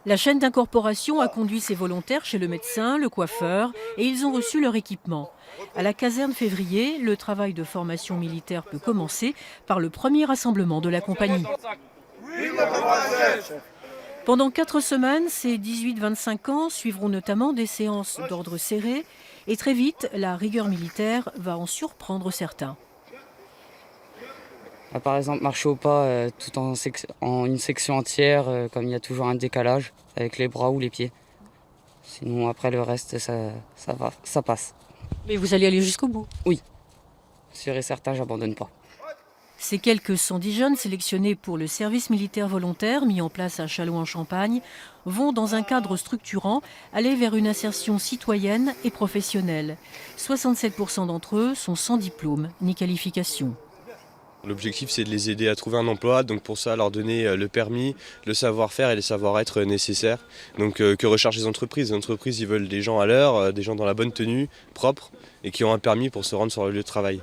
La chaîne d'incorporation a conduit ces volontaires chez le médecin, le coiffeur, et ils ont reçu leur équipement. À la caserne Février, le travail de formation militaire peut commencer par le premier rassemblement de la compagnie. Pendant 4 semaines, ces 18-25 ans suivront notamment des séances d'ordre serré et très vite, la rigueur militaire va en surprendre certains. Par exemple, marcher au pas tout en une section entière, comme il y a toujours un décalage avec les bras ou les pieds. Sinon, après le reste, ça va, ça passe. Mais vous allez aller jusqu'au bout. Oui, sûr et certain, j'abandonne pas. Ces quelques 110 jeunes sélectionnés pour le service militaire volontaire mis en place à Châlons-en-Champagne vont, dans un cadre structurant, aller vers une insertion citoyenne et professionnelle. 67% d'entre eux sont sans diplôme ni qualification. L'objectif, c'est de les aider à trouver un emploi, donc pour ça, leur donner le permis, le savoir-faire et le savoir-être nécessaires. Donc que recherchent les entreprises? Les entreprises, ils veulent des gens à l'heure, des gens dans la bonne tenue, propres, et qui ont un permis pour se rendre sur le lieu de travail.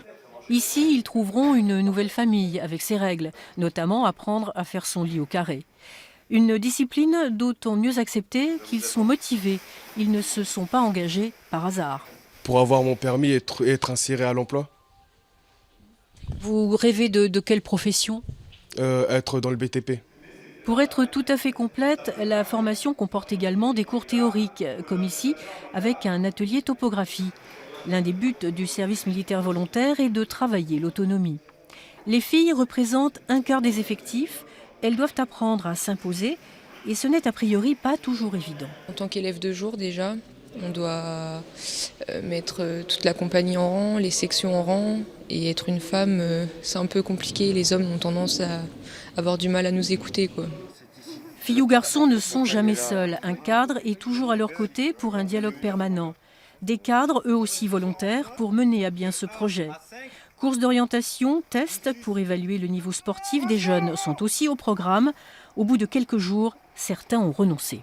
Ici, ils trouveront une nouvelle famille avec ses règles, notamment apprendre à faire son lit au carré. Une discipline d'autant mieux acceptée qu'ils sont motivés. Ils ne se sont pas engagés par hasard. Pour avoir mon permis et être inséré à l'emploi, Vous rêvez de quelle profession ? être dans le BTP. Pour être tout à fait complète, la formation comporte également des cours théoriques, comme ici, avec un atelier topographie. L'un des buts du service militaire volontaire est de travailler l'autonomie. Les filles représentent un quart des effectifs. Elles doivent apprendre à s'imposer et ce n'est a priori pas toujours évident. En tant qu'élève de jour déjà, on doit mettre toute la compagnie en rang, les sections en rang. Et être une femme, c'est un peu compliqué. Les hommes ont tendance à avoir du mal à nous écouter, quoi. Filles ou garçons ne sont jamais seuls. Un cadre est toujours à leur côté pour un dialogue permanent. Des cadres, eux aussi volontaires, pour mener à bien ce projet. Courses d'orientation, tests pour évaluer le niveau sportif des jeunes sont aussi au programme. Au bout de quelques jours, certains ont renoncé.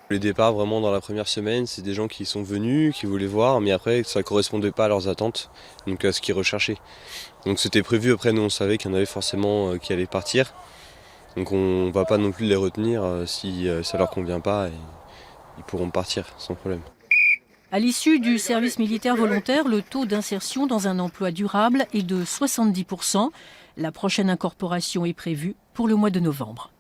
Le départ, vraiment, dans la première semaine, c'est des gens qui sont venus, qui voulaient voir, mais après, ça ne correspondait pas à leurs attentes, donc à ce qu'ils recherchaient. Donc c'était prévu, après, nous, on savait qu'il y en avait forcément qui allaient partir. Donc on ne va pas non plus les retenir si ça ne leur convient pas, et ils pourront partir sans problème. À l'issue du service militaire volontaire, le taux d'insertion dans un emploi durable est de 70%. La prochaine incorporation est prévue pour le mois de novembre.